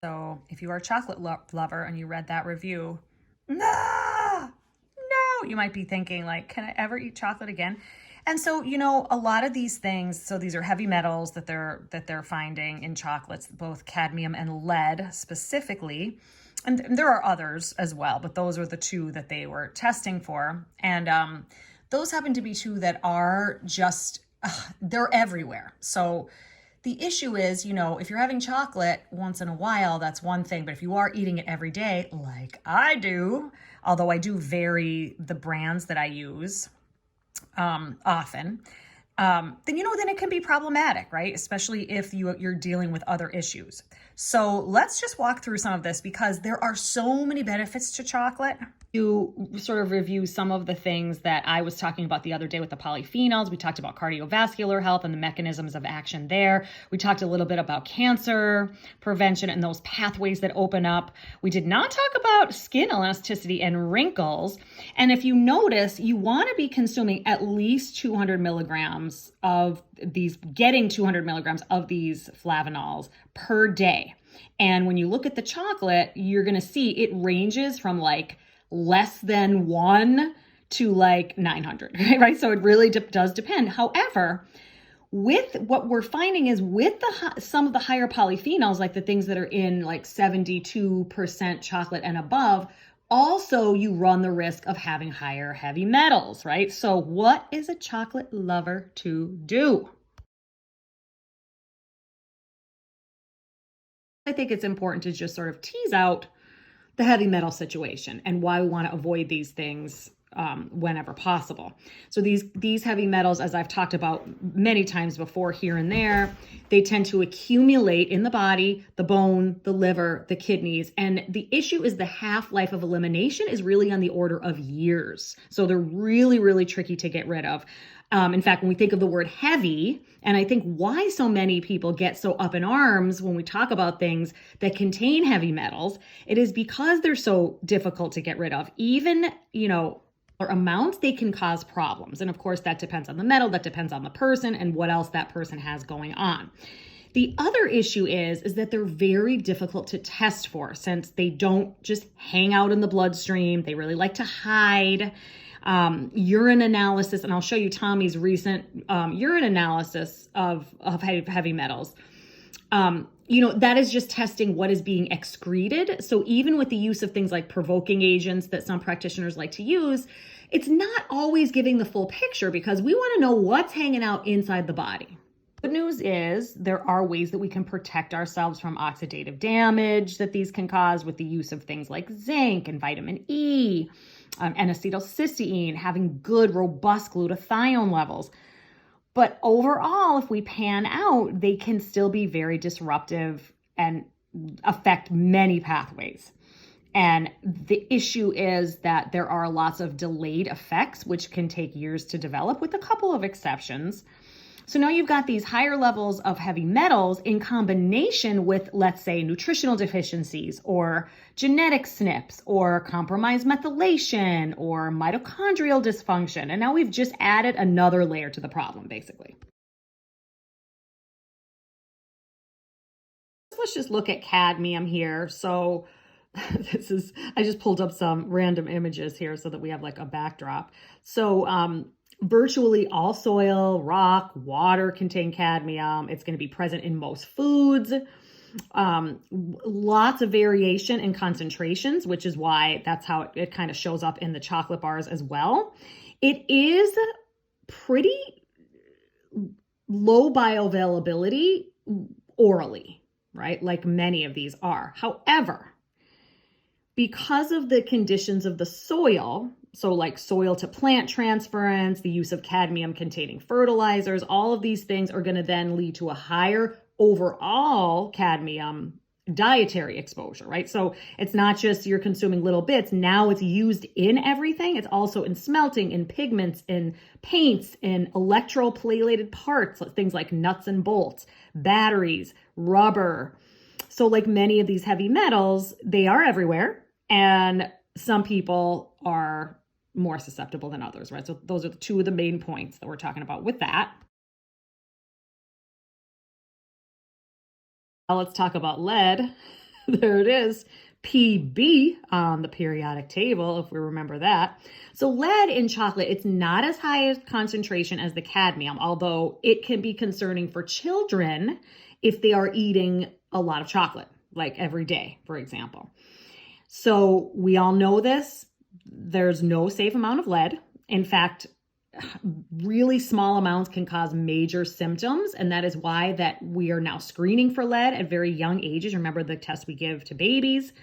So if you are a chocolate lover and you read that review, no, no, you might be thinking like, can I ever eat chocolate again? And so, a lot of these things, so these are heavy metals that they're finding in chocolates, both cadmium and lead specifically. And there are others as well, but those are the two that they were testing for. And those happen to be two that are just, they're everywhere. So the issue is, if you're having chocolate once in a while, that's one thing. But if you are eating it every day, like I do, although I do vary the brands that I use often, then it can be problematic, right? Especially if you're dealing with other issues. So let's just walk through some of this because there are so many benefits to chocolate. To sort of review some of the things that I was talking about the other day with the polyphenols. We talked about cardiovascular health and the mechanisms of action there. We talked a little bit about cancer prevention and those pathways that open up. We did not talk about skin elasticity and wrinkles. And if you notice, you want to be consuming at least 200 milligrams of these, getting 200 milligrams of these flavanols per day. And when you look at the chocolate, you're going to see it ranges from like less than 1 to like 900, right? So it really does depend. However, with what we're finding is with some of the higher polyphenols, like the things that are in like 72% chocolate and above, also you run the risk of having higher heavy metals, right? So what is a chocolate lover to do? I think it's important to just sort of tease out the heavy metal situation and why we want to avoid these things whenever possible. So these heavy metals, as I've talked about many times before here and there, they tend to accumulate in the body, the bone, the liver, the kidneys. And the issue is the half-life of elimination is really on the order of years. So they're really, really tricky to get rid of. In fact, when we think of the word heavy, and I think why so many people get so up in arms when we talk about things that contain heavy metals, it is because they're so difficult to get rid of. Even, or amounts, they can cause problems. And of course, that depends on the metal, that depends on the person and what else that person has going on. The other issue is that they're very difficult to test for since they don't just hang out in the bloodstream. They really like to hide. Urine analysis, and I'll show you Tommy's recent urine analysis of heavy metals. That is just testing what is being excreted. So even with the use of things like provoking agents that some practitioners like to use, it's not always giving the full picture because we want to know what's hanging out inside the body. Good news is there are ways that we can protect ourselves from oxidative damage that these can cause with the use of things like zinc and vitamin E, and acetylcysteine, having good, robust glutathione levels. But overall, if we pan out, they can still be very disruptive and affect many pathways. And the issue is that there are lots of delayed effects, which can take years to develop, with a couple of exceptions. So now you've got these higher levels of heavy metals in combination with, let's say, nutritional deficiencies or genetic SNPs or compromised methylation or mitochondrial dysfunction. And now we've just added another layer to the problem, basically. Let's just look at cadmium here. So I just pulled up some random images here so that we have like a backdrop. So, virtually all soil, rock, water contain cadmium. It's going to be present in most foods. Lots of variation in concentrations, which is why that's how it kind of shows up in the chocolate bars as well. It is pretty low bioavailability orally, right? Like many of these are. However, because of the conditions of the soil, so like soil to plant transference, the use of cadmium containing fertilizers, all of these things are going to then lead to a higher overall cadmium dietary exposure, right? So it's not just you're consuming little bits. Now it's used in everything. It's also in smelting, in pigments, in paints, in electroplated parts, things like nuts and bolts, batteries, rubber. So like many of these heavy metals, they are everywhere. And some people are more susceptible than others, right? So those are the two of the main points that we're talking about with that. Now let's talk about lead. There it is. PB on the periodic table, if we remember that. So lead in chocolate, it's not as high a concentration as the cadmium, although it can be concerning for children if they are eating a lot of chocolate, like every day, for example. So we all know this. There's no safe amount of lead. In fact, really small amounts can cause major symptoms, and that is why that we are now screening for lead at very young ages. Remember the test we give to babies.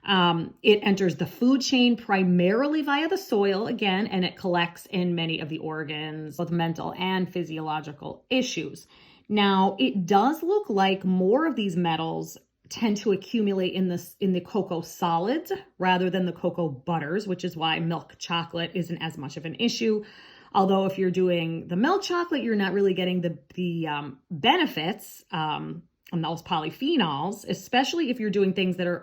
It enters the food chain primarily via the soil again, and it collects in many of the organs, both mental and physiological issues. Now, it does look like more of these metals tend to accumulate in the cocoa solids rather than the cocoa butters, which is why milk chocolate isn't as much of an issue. Although if you're doing the milk chocolate, you're not really getting the benefits on those polyphenols, especially if you're doing things that are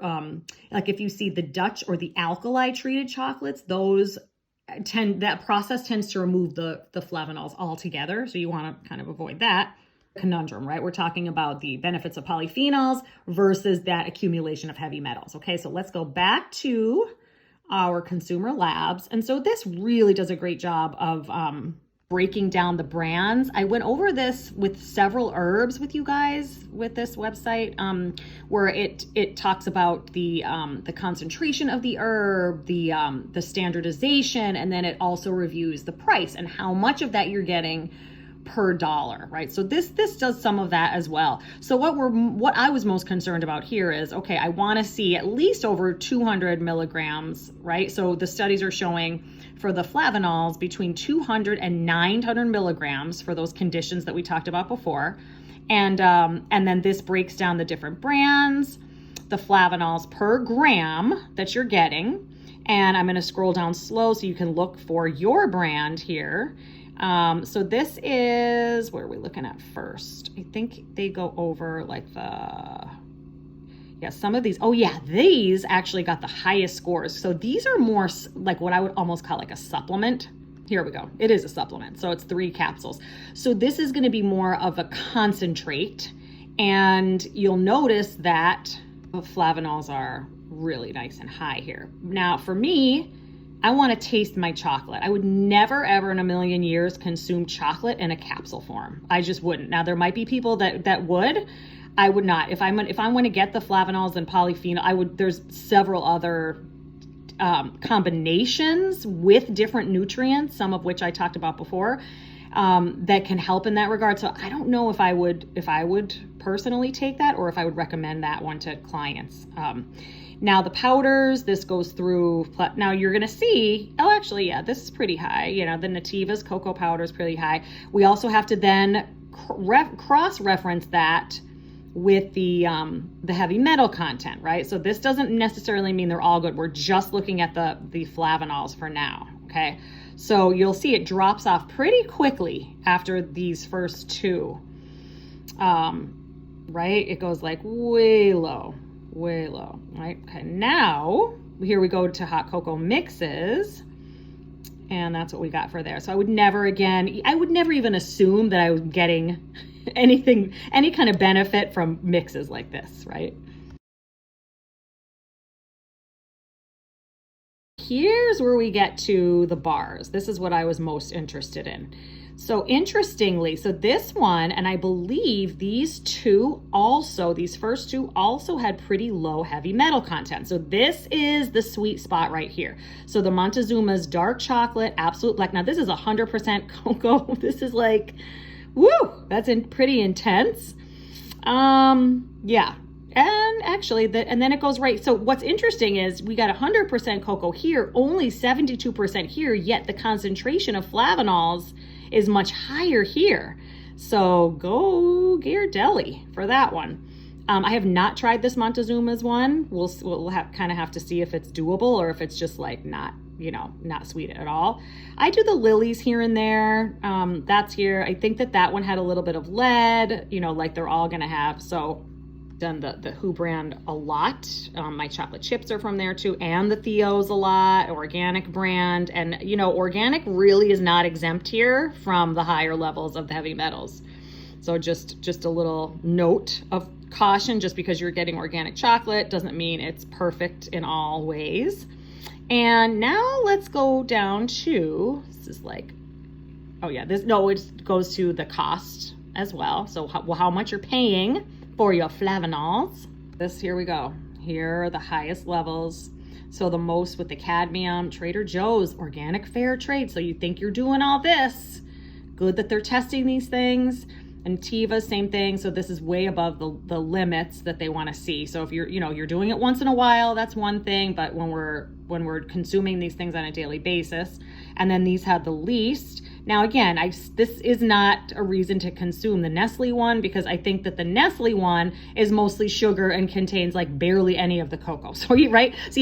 like if you see the Dutch or the alkali treated chocolates, that process tends to remove the flavanols altogether. So you want to kind of avoid that conundrum, right? We're talking about the benefits of polyphenols versus that accumulation of heavy metals. Okay, so let's go back to our consumer labs. And so this really does a great job of breaking down the brands. I went over this with several herbs with you guys with this website, where it talks about the concentration of the herb, the standardization, and then it also reviews the price and how much of that you're getting per dollar, right? So this does some of that as well. So what I was most concerned about here is, okay, I want to see at least over 200 milligrams, right? So the studies are showing for the flavanols between 200 and 900 milligrams for those conditions that we talked about before. And then this breaks down the different brands, the flavanols per gram that you're getting. And I'm going to scroll down slow so you can look for your brand here. So this is, what are we looking at first? I think they go over like some of these. Oh yeah, these actually got the highest scores. So these are more like what I would almost call like a supplement. Here we go. It is a supplement. So it's 3 capsules. So this is going to be more of a concentrate. And you'll notice that the flavanols are really nice and high here. Now for me, I want to taste my chocolate. I would never, ever in a million years consume chocolate in a capsule form. I just wouldn't. Now, there might be people that would. I would not. If I want to get the flavanols and polyphenol, there's several other combinations with different nutrients, some of which I talked about before, that can help in that regard. So I don't know if I would personally take that or if I would recommend that one to clients. Now the powders, this goes through, now you're going to see, oh, actually, yeah, this is pretty high. You know, the Nativa's cocoa powder is pretty high. We also have to then cross-reference that with the heavy metal content, right? So this doesn't necessarily mean they're all good. We're just looking at the flavanols for now, okay? So you'll see it drops off pretty quickly after these first 2, right? It goes like way low, right? Okay, now here we go to hot cocoa mixes, and that's what we got for there. So I would never even assume that I was getting any kind of benefit from mixes like this, right? Here's where we get to the bars. This is what I was most interested in. So interestingly, so this one, and I believe these first two also had pretty low heavy metal content. So this is the sweet spot right here. So the Montezuma's dark chocolate, absolute black. Now this is 100% cocoa. This is like, woo, that's pretty intense. Yeah. And actually, and then it goes right. So what's interesting is we got 100% cocoa here, only 72% here, yet the concentration of flavanols is much higher here. So go Ghirardelli for that one. I have not tried this Montezuma's one. We'll have to see if it's doable or if it's just like not sweet at all. I do the lilies here and there. That's here. I think that one had a little bit of lead, like they're all gonna have. So done the Who brand a lot. My chocolate chips are from there too, and the Theo's a lot, organic brand. And organic really is not exempt here from the higher levels of the heavy metals. So just a little note of caution, just because you're getting organic chocolate doesn't mean it's perfect in all ways. And now let's go down to, this is like, oh yeah, it goes to the cost as well. So how much you're paying for your flavanols. Here we go. Here are the highest levels. So the most with the cadmium, Trader Joe's, organic fair trade. So you think you're doing all this. Good that they're testing these things. And Teva, same thing. So this is way above the limits that they want to see. So if you're doing it once in a while, that's one thing. But when we're consuming these things on a daily basis, and then these have the least. Now again, this is not a reason to consume the Nestle one, because I think that the Nestle one is mostly sugar and contains like barely any of the cocoa. So you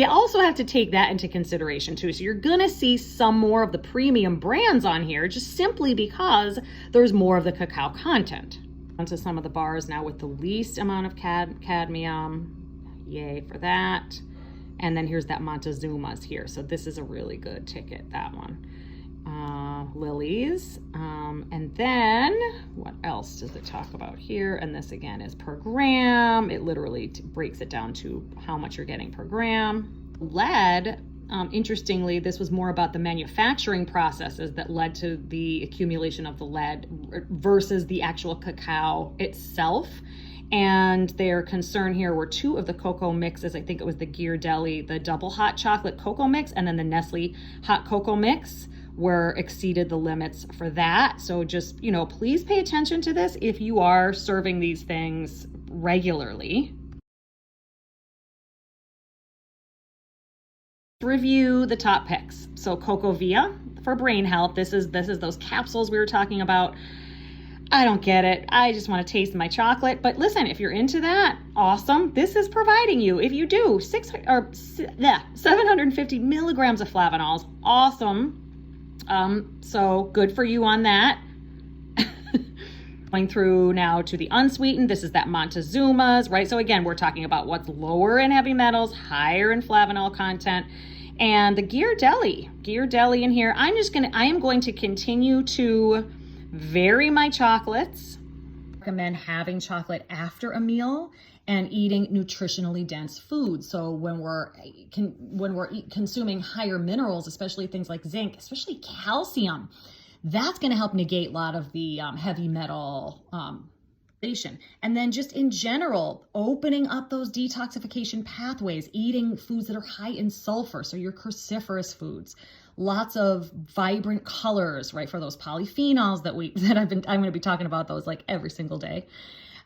also have to take that into consideration too. So you're gonna see some more of the premium brands on here, just simply because there's more of the cacao content. Onto some of the bars now with the least amount of cadmium. Yay for that. And then here's that Montezuma's here. So this is a really good ticket, that one. Lily's. And then what else does it talk about here? And this again is per gram. It literally breaks it down to how much you're getting per gram. Lead, interestingly, this was more about the manufacturing processes that led to the accumulation of the lead versus the actual cacao itself. And their concern here were two of the cocoa mixes. I think it was the Ghirardelli, the double hot chocolate cocoa mix, and then the Nestle hot cocoa mix were exceeded the limits for that. So just, please pay attention to this if you are serving these things regularly. Review the top picks. So Cocoa Via for brain health. This is those capsules we were talking about. I don't get it. I just want to taste my chocolate. But listen, if you're into that, awesome. This is providing you, if you do, 750 milligrams of flavanols. Awesome. So good for you on that. Going through now to the unsweetened, this is that Montezuma's, right? So again, we're talking about what's lower in heavy metals, higher in flavanol content. And the Ghirardelli in here, I am going to continue to vary my chocolates. Recommend having chocolate after a meal and eating nutritionally dense foods. So when we're consuming higher minerals, especially things like zinc, especially calcium, that's going to help negate a lot of the heavy metal and then just in general, opening up those detoxification pathways, eating foods that are high in sulfur, so your cruciferous foods, lots of vibrant colors, right, for those polyphenols I'm going to be talking about those like every single day.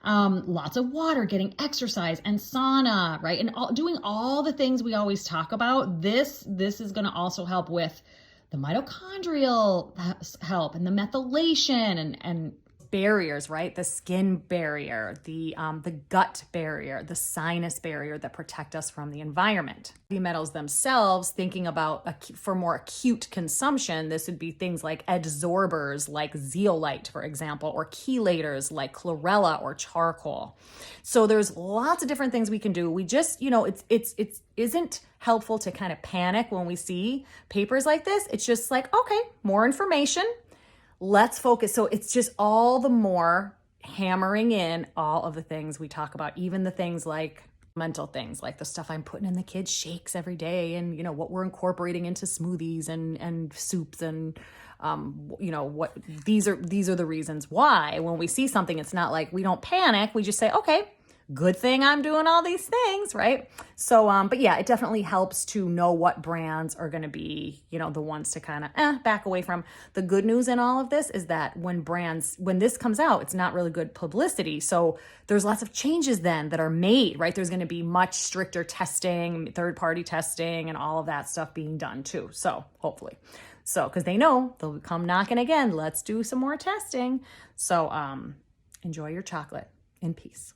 Lots of water, getting exercise and sauna, right, and doing all the things we always talk about. This is going to also help with the mitochondrial help and the methylation and barriers, right? The skin barrier, the gut barrier, the sinus barrier that protect us from the environment. Heavy metals themselves, thinking about for more acute consumption, this would be things like adsorbers like zeolite, for example, or chelators like chlorella or charcoal. So there's lots of different things we can do. We just, it isn't helpful to kind of panic when we see papers like this. It's just like, okay, more information. Let's focus. So it's just all the more hammering in all of the things we talk about, even the things like mental things, like the stuff I'm putting in the kids' shakes every day, and what we're incorporating into smoothies and soups, and what these are the reasons why when we see something, it's not like we don't panic. We just say, okay, good thing I'm doing all these things, right? So, but yeah, it definitely helps to know what brands are going to be, the ones to kind of back away from. The good news in all of this is that when this comes out, it's not really good publicity. So there's lots of changes then that are made, right? There's going to be much stricter testing, third-party testing, and all of that stuff being done too. So hopefully. So, because they know they'll come knocking again. Let's do some more testing. So enjoy your chocolate in peace.